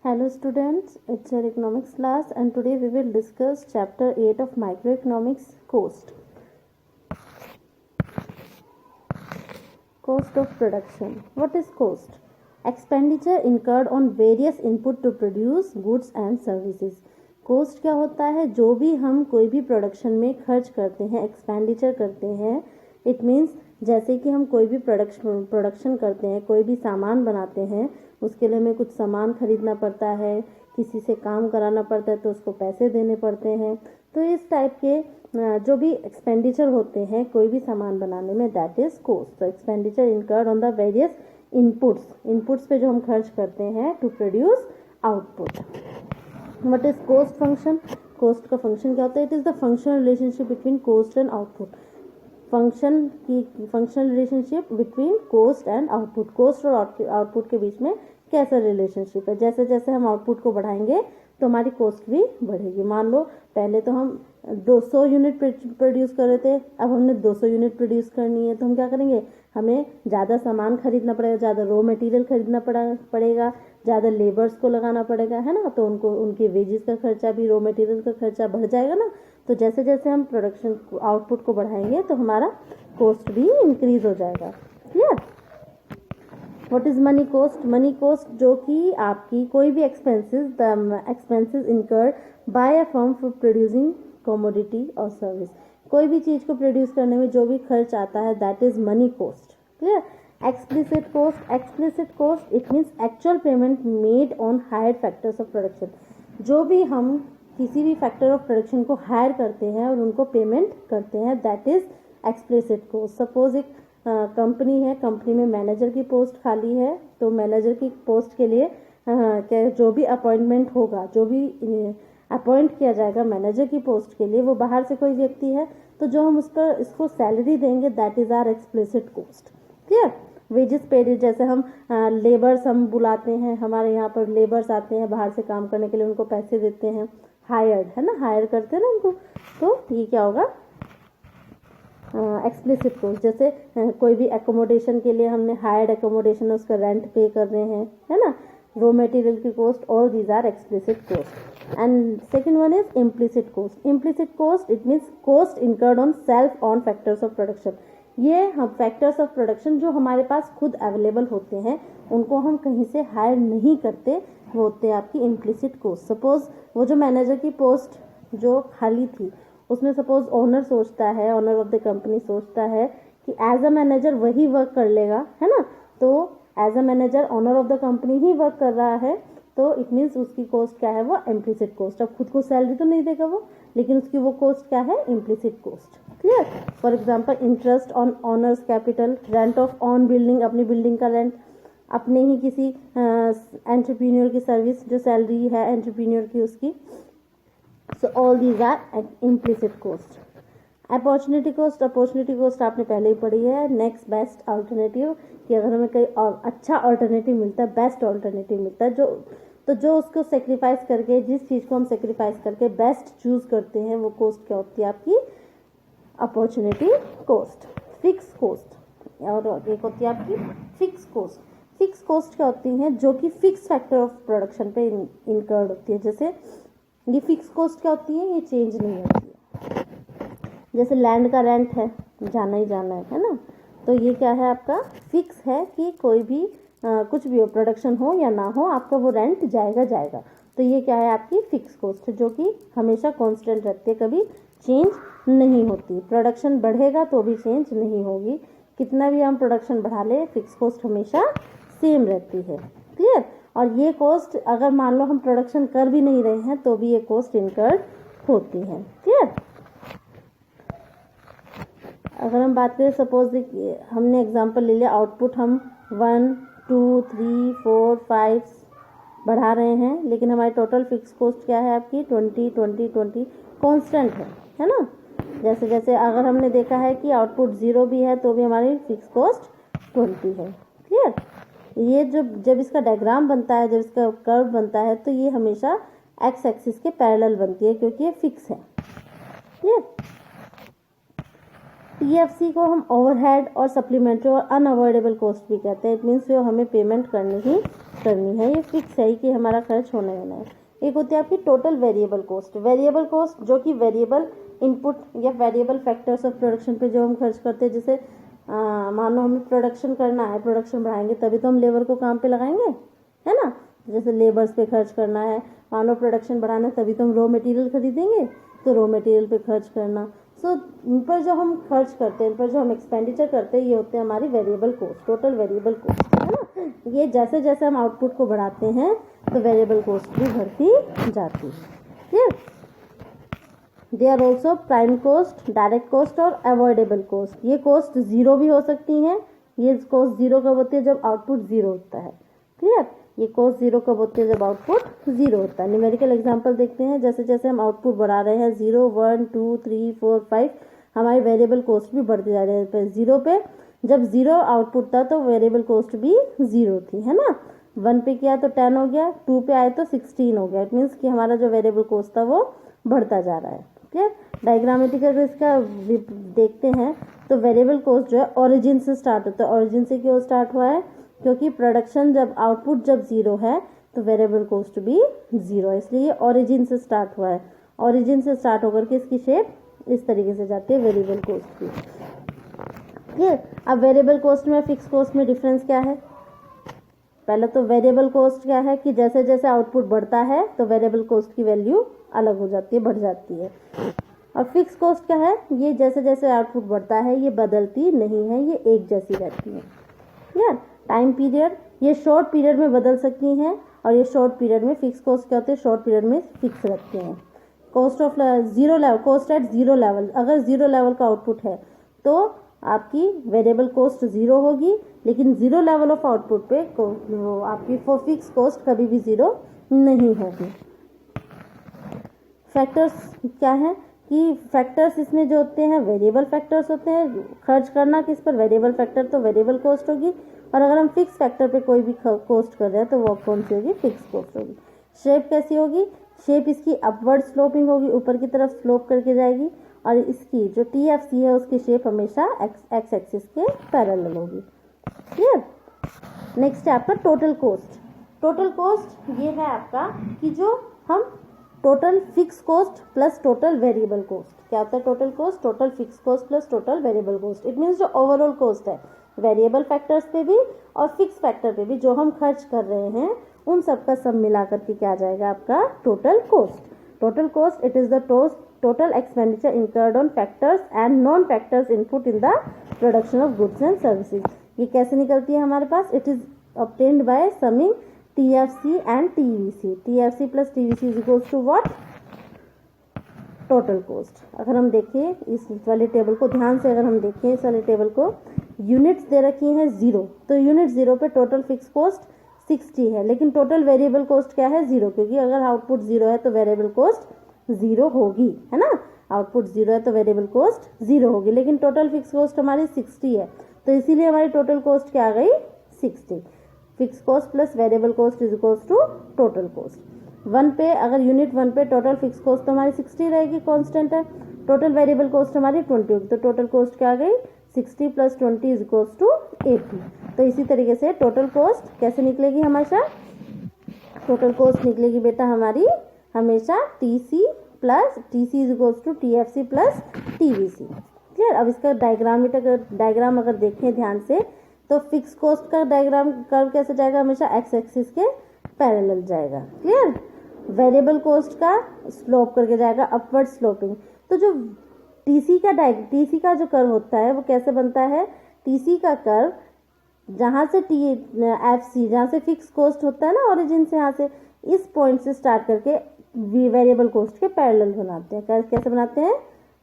Hello students, it's your economics class and today we will discuss chapter 8 of microeconomics, cost. Cost of production. What is cost? Expenditure incurred on various input to produce goods and services. Cost क्या होता है? जो भी हम कोई भी production में खर्च करते हैं, एक्सपेंडिचर करते हैं, इट मीन्स जैसे कि हम कोई भी प्रोडक्शन करते हैं, कोई भी सामान बनाते हैं, उसके लिए हमें कुछ सामान खरीदना पड़ता है, किसी से काम कराना पड़ता है तो उसको पैसे देने पड़ते हैं। तो इस टाइप के जो भी एक्सपेंडिचर होते हैं कोई भी सामान बनाने में, दैट इज कोस्ट। तो expenditure incurred on the various inputs पे जो हम खर्च करते हैं to produce output. What is cost function? Cost का फंक्शन क्या होता है? It is the functional relationship between cost and output. Functional relationship between cost and output. Cost और आउटपुट के बीच में कैसा रिलेशनशिप है? जैसे जैसे हम आउटपुट को बढ़ाएंगे तो हमारी कॉस्ट भी बढ़ेगी। मान लो पहले तो हम 200 यूनिट प्रोड्यूस कर रहे थे, अब हमने 200 यूनिट प्रोड्यूस करनी है, तो हम क्या करेंगे? हमें ज़्यादा सामान खरीदना पड़ेगा, ज़्यादा रॉ मटेरियल खरीदना पड़ेगा, ज़्यादा लेबर्स को लगाना पड़ेगा, है ना। तो उनको उनके वेजेस का खर्चा भी, रॉ मटेरियल का खर्चा बढ़ जाएगा ना। तो जैसे जैसे हम प्रोडक्शन आउटपुट को बढ़ाएंगे तो हमारा कॉस्ट भी इंक्रीज हो जाएगा। Clear? What is money cost? Money cost जो कि आपकी कोई भी expenses incurred by a firm for producing commodity और सर्विस। कोई भी चीज को प्रोड्यूस करने में जो भी खर्च आता है, that is money cost. Clear? Explicit cost it means actual payment made on hired factors of production. जो भी हम किसी भी फैक्टर ऑफ प्रोडक्शन को हायर करते हैं और उनको पेमेंट करते हैं, that is explicit cost. Suppose एक कंपनी है, कंपनी में मैनेजर की पोस्ट खाली है, तो मैनेजर की पोस्ट के लिए जो भी अपॉइंटमेंट होगा, जो भी अपॉइंट किया जाएगा मैनेजर की पोस्ट के लिए, वो बाहर से कोई व्यक्ति है, तो जो हम उस पर इसको सैलरी देंगे, that is are explicit cost. Clear? Wages paid, जैसे हम लेबर्स हम बुलाते हैं, हमारे यहाँ पर लेबर्स आते हैं बाहर से काम करने के लिए, उनको पैसे देते हैं, हायर्ड है ना, हायर करते हैं ना उनको, तो ये क्या होगा? Explicit cost. जैसे कोई भी एकोमोडेशन के लिए हमने हायर्ड एकोमोडेशन है, उसका रेंट पे कर रहे हैं, है ना, रॉ मटेरियल की cost, all these are explicit cost. And second one is implicit cost. Implicit cost it means cost incurred on self on factors of production. ये हम फैक्टर्स ऑफ प्रोडक्शन जो हमारे पास खुद अवेलेबल होते हैं, उनको हम कहीं से हायर नहीं करते, वो होते हैं आपकी इम्प्लिसिट कॉस्ट। सपोज वो जो मैनेजर की पोस्ट जो खाली थी, उसमें सपोज ओनर सोचता है, ओनर ऑफ द कंपनी सोचता है कि एज अ मैनेजर वही वर्क कर लेगा, है ना। तो as a manager owner of the company ही वर्क कर रहा है, तो इट मीन्स उसकी कॉस्ट क्या है? वो इम्प्लिसिट कॉस्ट। अब खुद को सैलरी तो नहीं देगा वो, लेकिन उसकी वो कॉस्ट क्या है? Implicit cost. Clear? For example interest on honours capital, rent of on building, अपनी बिल्डिंग का रेंट, अपने ही किसी एंटरप्रीन्योर की सर्विस, जो सैलरी है एंटरप्रीन्योर की उसकी। So all these are implicit cost. Opportunity cost आपने पहले ही पढ़ी है। नेक्स्ट बेस्ट अल्टरनेटिव, कि अगर हमें कोई अच्छा अल्टरनेटिव मिलता है, बेस्ट अल्टरनेटिव मिलता है, जो उसको सेक्रीफाइस करके, जिस चीज़ को हम सेक्रीफाइस करके बेस्ट चूज करते हैं, वो कॉस्ट क्या होती है? आपकी अपॉर्चुनिटी कॉस्ट। फिक्स कॉस्ट, और एक होती है आपकी फिक्स कॉस्ट। फिक्स कॉस्ट क्या होती है? जो कि फिक्स फैक्टर ऑफ प्रोडक्शन पे इनकर्ड होती है। जैसे ये फिक्स कॉस्ट क्या होती है? ये चेंज नहीं होती है। जैसे लैंड का रेंट है, जाना ही जाना है ना, तो ये क्या है? आपका फिक्स है कि कोई भी कुछ भी हो, प्रोडक्शन हो या ना हो, आपका वो रेंट जाएगा। तो ये क्या है? आपकी फिक्स कॉस्ट, जो कि हमेशा कांस्टेंट रहती है, कभी चेंज नहीं होती। प्रोडक्शन बढ़ेगा तो भी चेंज नहीं होगी, कितना भी हम प्रोडक्शन बढ़ा ले, फिक्स कॉस्ट हमेशा सेम रहती है। क्लियर? और ये कॉस्ट अगर मान लो हम प्रोडक्शन कर भी नहीं रहे हैं तो भी ये कॉस्ट इनकर्ड होती है। क्लियर? अगर हम बात करें, सपोज हमने एग्जांपल ले लिया, आउटपुट हम 1 2 3 4 5 बढ़ा रहे हैं, लेकिन हमारी टोटल फिक्स कॉस्ट क्या है? आपकी 20 कांस्टेंट है ना। जैसे जैसे अगर हमने देखा है कि आउटपुट 0 भी है तो भी हमारी फिक्स कॉस्ट 20 है। क्लियर? ये जब इसका डायग्राम बनता है, जब इसका कर्व बनता है, तो ये हमेशा एक्स एक्सिस के पैरेलल बनती है, क्योंकि ये फिक्स है। क्लियर? टीएफसी को हम ओवरहेड और सप्लीमेंट्री और अनअवॉइडेबल कॉस्ट भी कहते हैं। इट मीन्स जो हमें पेमेंट करनी ही करनी है, ये फिक्स है कि हमारा खर्च होने वाला है। एक होती है आपकी total variable cost. Variable cost जो कि वेरिएबल इनपुट या वेरिएबल फैक्टर्स ऑफ प्रोडक्शन पे जो हम खर्च करते हैं, जैसे मान लो हमें प्रोडक्शन करना है, प्रोडक्शन बढ़ाएंगे तभी तो हम लेबर को काम पे लगाएंगे, है ना। जैसे लेबर्स पे खर्च करना है, मान लो प्रोडक्शन बढ़ाना है तभी तो हम रॉ मटेरियल खरीदेंगे, तो रॉ मटेरियल पे खर्च करना। सो इन पर जो हम खर्च करते हैं, इन पर जो हम एक्सपेंडिचर करते हैं, ये होते हैं हमारी variable cost, total variable cost, है ना। ये जैसे जैसे हम आउटपुट को बढ़ाते हैं तो वेरिएबल कॉस्ट भी बढ़ती जाती है। Clear. They are also prime cost, direct cost और अवॉइडेबल कॉस्ट। ये कॉस्ट जीरो भी हो सकती हैं। ये कॉस्ट जीरो कब होती है? जब आउटपुट जीरो होता है। क्लियर। ये कॉस्ट जीरो कब होती है? जब आउटपुट जीरो होता है। न्यूमेरिकल एग्जांपल देखते हैं। जैसे जैसे हम आउटपुट बढ़ा रहे हैं 0, 1, 2, 3, 4, 5, हमारी वेरिएबल कॉस्ट भी बढ़ती जा रही है। जीरो पे जब जीरो आउटपुट था तो वेरिएबल कॉस्ट भी जीरो थी, है ना। 1 पे किया तो 10 हो गया, 2 पे आए तो 16 हो गया। इट मीन्स कि हमारा जो वेरिएबल कॉस्ट था वो बढ़ता जा रहा है। क्लियर। डायग्रामेटिक अगर इसका देखते हैं तो वेरिएबल कॉस्ट जो है ओरिजिन से स्टार्ट होता है। ओरिजिन से क्यों स्टार्ट हुआ है? क्योंकि प्रोडक्शन जब आउटपुट जब जीरो है तो वेरिएबल कॉस्ट भी जीरो है, इसलिए ओरिजिन से स्टार्ट हुआ है। ओरिजिन से स्टार्ट होकर के इसकी शेप इस तरीके से जाती है वेरिएबल कॉस्ट की। क्लियर। अब वेरिएबल कॉस्ट में फिक्स कॉस्ट में डिफरेंस क्या है? पहले तो वेरिएबल कॉस्ट क्या है कि जैसे जैसे आउटपुट बढ़ता है तो वेरिएबल कॉस्ट की वैल्यू अलग हो जाती है, बढ़ जाती है। और फिक्स कॉस्ट क्या है? ये जैसे जैसे आउटपुट बढ़ता है ये बदलती नहीं है, ये एक जैसी रहती है। क्लियर। टाइम पीरियड, ये शॉर्ट पीरियड में बदल सकती हैं और ये शॉर्ट पीरियड में फिक्स कॉस्ट क्या होते हैं? शॉर्ट पीरियड में फिक्स रखते हैं। Cost of zero level, cost at zero level, अगर जीरो लेवल का आउटपुट है तो आपकी वेरिएबल कॉस्ट जीरो होगी, लेकिन जीरो लेवल ऑफ आउटपुट पे वो आपकी फिक्स कॉस्ट कभी भी जीरो नहीं होगी। फैक्टर्स क्या है कि फैक्टर्स इसमें जो होते हैं वेरिएबल फैक्टर्स होते हैं। खर्च करना किस पर? वेरिएबल फैक्टर, तो वेरिएबल कॉस्ट होगी। और अगर हम फिक्स फैक्टर पे कोई भी कॉस्ट कर रहे हैं तो वो कौन सी होगी? फिक्स कॉस्ट होगी। शेप कैसी होगी? शेप इसकी अपवर्ड स्लोपिंग होगी, ऊपर की तरफ स्लोप करके जाएगी। और इसकी जो TFC है उसकी शेप हमेशा एक्स एक्सिस के पैरेलल होगी। क्लियर। नेक्स्ट है आपका टोटल कॉस्ट। टोटल कॉस्ट ये है आपका कि जो हम total fix cost plus total variable cost. क्या होता है total cost? Total fix cost plus total variable cost. It means जो ओवरऑल कॉस्ट है वेरिएबल फैक्टर्स पे भी और फिक्स फैक्टर पे भी जो हम खर्च कर रहे हैं उन सब का सब मिलाकर के क्या आ जाएगा आपका total cost. Total cost it is the total expenditure incurred on factors and non factors input in the production of goods and services. ये कैसे निकलती है हमारे पास? It is obtained by summing TFC and TVC. TFC plus TVC is equals to what? Total cost. अगर हम देखें इस वाले टेबल को ध्यान से, अगर हम देखें इस वाले टेबल को, यूनिट्स दे रखी हैं 0, तो यूनिट 0 पे टोटल फिक्स कॉस्ट 60 है, लेकिन टोटल वेरिएबल कॉस्ट क्या है? 0, क्योंकि अगर आउटपुट 0 है तो वेरिएबल कॉस्ट 0 होगी, है ना। आउटपुट 0 है तो वेरिएबल कॉस्ट 0 होगी, लेकिन टोटल फिक्स कॉस्ट हमारी 60 है, तो इसीलिए हमारी टोटल कॉस्ट क्या आ गई? 60। Fix cost plus variable cost is equals to total cost. 1 पे अगर यूनिट 1 पे टोटल फिक्स कॉस्ट तो हमारी 60 रहेगी, कांस्टेंट है। टोटल वेरिएबल कॉस्ट हमारी 20 होगी, तो टोटल कॉस्ट क्या आ गई? 60 प्लस 20 इज इक्वल्स टू 80। तो इसी तरीके से टोटल कॉस्ट कैसे निकलेगी? हमेशा टोटल कॉस्ट निकलेगी बेटा हमारी हमेशा TC is equals to TFC plus TVC। Clear. अब इसका डायग्राम अगर देखें ध्यान से तो फिक्स कॉस्ट का डायग्राम कर्व कैसे जाएगा? हमेशा एक्स एक्सिस के पैरेलल जाएगा। क्लियर। वेरिएबल कॉस्ट का स्लोप करके जाएगा, अपवर्ड स्लोपिंग। तो जो TC का जो कर्व होता है वो कैसे बनता है? TC का कर्व जहाँ से FC जहाँ से फिक्स कॉस्ट होता है ना, ओरिजिन से, यहाँ से इस पॉइंट से स्टार्ट करके वेरिएबल कॉस्ट के पैरेलल बनाते हैं। कैसे बनाते हैं?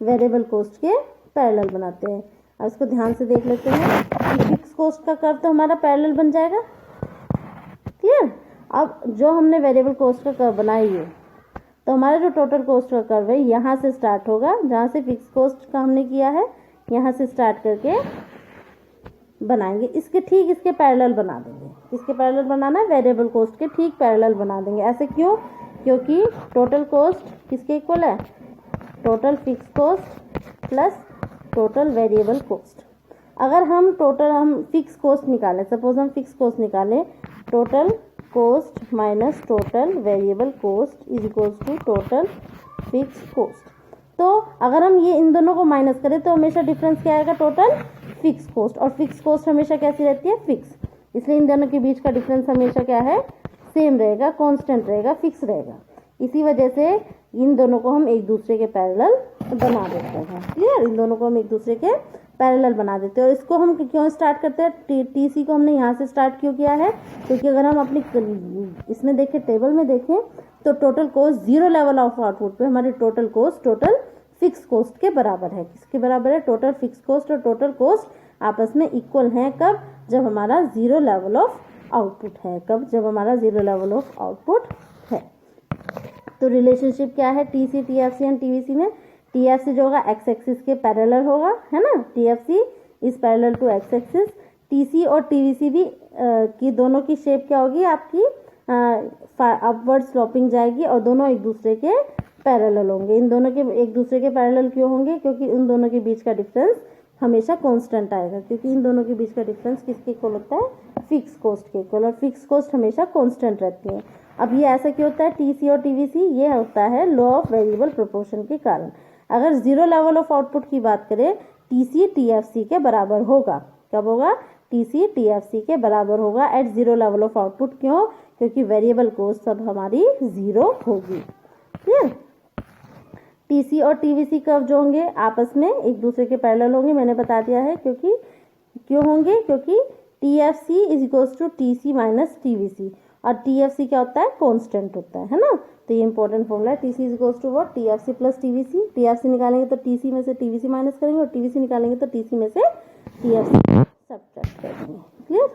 वेरिएबल कॉस्ट के पैरेलल बनाते हैं। अब इसको ध्यान से देख लेते हैं कि फिक्स कॉस्ट का कर्व तो हमारा पैरेलल बन जाएगा। क्लियर। अब जो हमने वेरिएबल कॉस्ट का कर्व बनाई है तो हमारा जो टोटल कॉस्ट का कर्व है यहाँ से स्टार्ट होगा, जहाँ से फिक्स कॉस्ट का हमने किया है यहाँ से स्टार्ट करके बनाएंगे। इसके पैरेलल बना देंगे। किसके पैरेलल बनाना है? वेरिएबल कॉस्ट के ठीक पैरेलल बना देंगे। ऐसे क्यों? क्योंकि टोटल कॉस्ट किसके इक्वल है? Total fix cost plus total variable cost. अगर हम फिक्स कॉस्ट निकालें, सपोज हम फिक्स कॉस्ट निकालें, total cost minus total variable cost is equals to total fix cost. तो अगर हम ये इन दोनों को माइनस करें तो हमेशा डिफरेंस क्या आएगा, टोटल फिक्स कॉस्ट। और फिक्स कॉस्ट हमेशा कैसी रहती है, फिक्स, इसलिए इन दोनों के बीच का डिफरेंस हमेशा क्या है, सेम रहेगा, कांस्टेंट रहेगा, फिक्स रहेगा। इसी वजह से इन दोनों को हम एक दूसरे के पैरेलल बना देते हैं। क्लियर, इन दोनों को हम एक दूसरे के पैरेलल बना देते हैं। और इसको हम क्यों स्टार्ट करते हैं, टीसी को हमने यहाँ से स्टार्ट क्यों किया है, क्योंकि अगर हम अपनी इसमें देखें, टेबल में देखें तो total cost zero level of output पे हमारी total cost total fix cost के बराबर है। किसके बराबर है, टोटल फिक्स कॉस्ट और टोटल कॉस्ट आपस में इक्वल हैं। कब, जब हमारा जीरो लेवल ऑफ आउटपुट है। कब, जब हमारा जीरो लेवल ऑफ आउटपुट है। तो रिलेशनशिप क्या है टीसी, टीएफसी एंड टीवीसी में, टीएफसी जो होगा एक्स एक्सिस के पैरेलल होगा, है ना, TFC is parallel to X axis. TC और टीवीसी भी की दोनों की शेप क्या होगी आपकी, अपवर्ड स्लोपिंग जाएगी और दोनों एक दूसरे के पैरेलल होंगे। इन दोनों के एक दूसरे के पैरेलल क्यों होंगे, क्योंकि उन दोनों के बीच का डिफरेंस हमेशा कांस्टेंट आएगा, क्योंकि इन दोनों के बीच का डिफरेंस किसके इक्वल होता है, फिक्स कॉस्ट के इक्वल, और फिक्स कॉस्ट हमेशा कांस्टेंट रहती है। अब ये ऐसा क्यों होता है टीसी और टीवीसी, ये होता है लॉ ऑफ वेरिएबल प्रोपोर्शन के कारण। अगर जीरो लेवल ऑफ आउटपुट की बात करें, टीसी टीएफसी के बराबर होगा। कब होगा, टीसी टीएफसी के बराबर होगा at zero level of output. क्यों, क्योंकि वेरिएबल कॉस्ट सब हमारी जीरो होगी। क्लियर, टीसी और टीवीसी कर्व जो होंगे आपस में एक दूसरे के पैरेलल होंगे, मैंने बता दिया है। क्योंकि क्यों होंगे, क्योंकि TFC is equals to TC minus TVC, और टीएफसी क्या होता है, कांस्टेंट होता है ना। तो ये इंपॉर्टेंट फॉर्मूला है, TC is equals to what, TFC plus TVC. TFC निकालेंगे तो टीसी में से टीवीसी माइनस करेंगे, और टीवीसी निकालेंगे तो टीसी में से टीएफसी सब्ट्रैक्ट करेंगे। क्लियर।